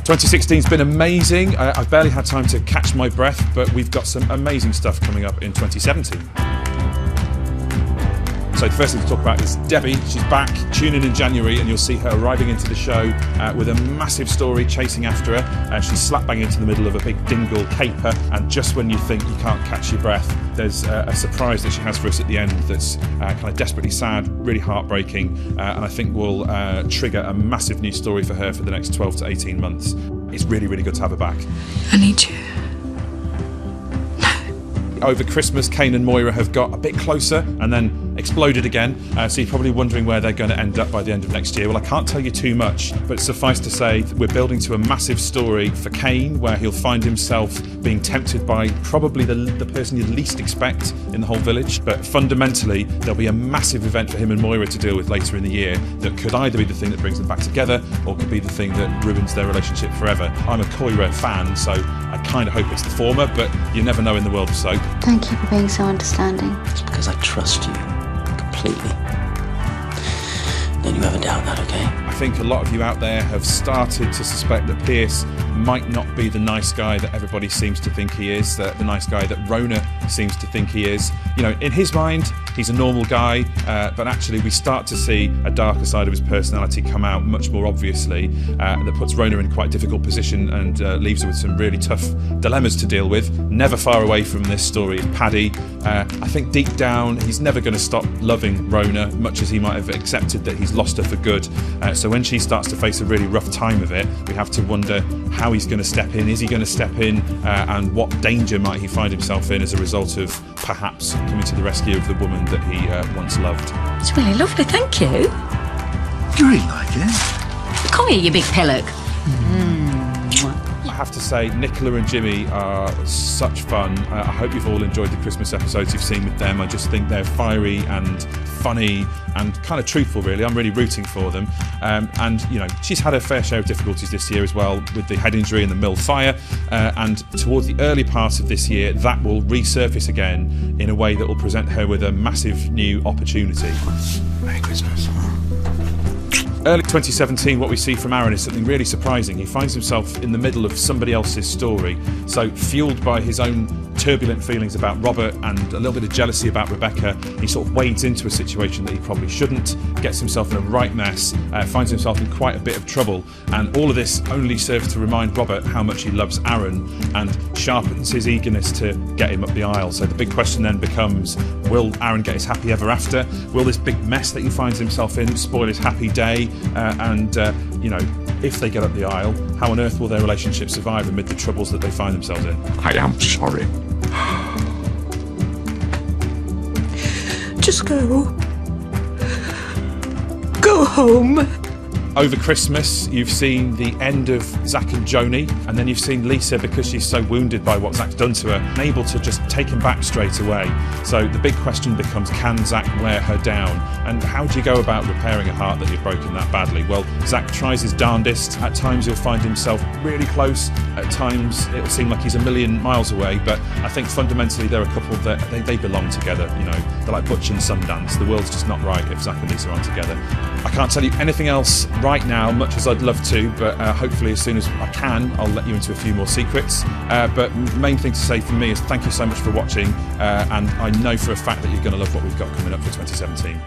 2016's been amazing. I've barely had time to catch my breath, but we've got some amazing stuff coming up in 2017. So the first thing to talk about is Debbie. She's back. Tune in January and you'll see her arriving into the show with a massive story chasing after her. She's slap bang into the middle of a big dingle caper, and just when you think you can't catch your breath, there's a surprise that she has for us at the end that's kind of desperately sad, really heartbreaking, and I think will trigger a massive new story for her for the next 12 to 18 months. It's really, really good to have her back. I need you. Over Christmas, Kane and Moira have got a bit closer and then exploded again, so you're probably wondering where they're going to end up by the end of next year. Well, I can't tell you too much, but suffice to say we're building to a massive story for Kane where he'll find himself being tempted by probably the person you'd least expect in the whole village. But fundamentally, there'll be a massive event for him and Moira to deal with later in the year that could either be the thing that brings them back together or could be the thing that ruins their relationship forever. I'm a Moira fan, so I kind of hope it's the former, but you never know in the world of soap. Thank you for being so understanding. It's because I trust you completely. Don't you ever doubt that, okay? I think a lot of you out there have started to suspect that Pierce might not be the nice guy that everybody seems to think he is, the nice guy that Rona seems to think he is. You know, in his mind, he's a normal guy, but actually we start to see a darker side of his personality come out much more obviously, that puts Rona in quite a difficult position and leaves her with some really tough dilemmas to deal with. Never far away from this story is Paddy. I think deep down he's never going to stop loving Rona, much as he might have accepted that he's lost her for good. So when she starts to face a really rough time of it, we have to wonder how he's going to step in. Is he going to step in, and what danger might he find himself in as a result of perhaps coming to the rescue of the woman that he once loved. It's really lovely, thank you. Do you really like it? Come here, you big pillock. I have to say, Nicola and Jimmy are such fun. I hope you've all enjoyed the Christmas episodes you've seen with them. I just think they're fiery and funny and kind of truthful, really. I'm really rooting for them. And, you know, she's had her fair share of difficulties this year as well, with the head injury and the mill fire. And towards the early part of this year, that will resurface again in a way that will present her with a massive new opportunity. Merry Christmas. Early 2017, what we see from Aaron is something really surprising. He finds himself in the middle of somebody else's story. So, fueled by his own turbulent feelings about Robert and a little bit of jealousy about Rebecca, he sort of wades into a situation that he probably shouldn't, gets himself in a right mess, finds himself in quite a bit of trouble. And all of this only serves to remind Robert how much he loves Aaron and sharpens his eagerness to get him up the aisle. So the big question then becomes, will Aaron get his happy ever after? Will this big mess that he finds himself in spoil his happy day? You know, if they get up the aisle, how on earth will their relationship survive amid the troubles that they find themselves in? I am sorry. Just go. Go home. Over Christmas, you've seen the end of Zach and Joni, and then you've seen Lisa, because she's so wounded by what Zach's done to her, unable to just take him back straight away. So the big question becomes, can Zach wear her down? And how do you go about repairing a heart that you've broken that badly? Well, Zach tries his darndest. At times he'll find himself really close. At times it'll seem like he's a million miles away. But I think fundamentally they're a couple that they belong together. You know, they're like Butch and Sundance. The world's just not right if Zach and Lisa aren't together. I can't tell you anything else right now, much as I'd love to, but hopefully as soon as I can, I'll let you into a few more secrets. But main thing to say from me is thank you so much for watching, and I know for a fact that you're going to love what we've got coming up for 2017.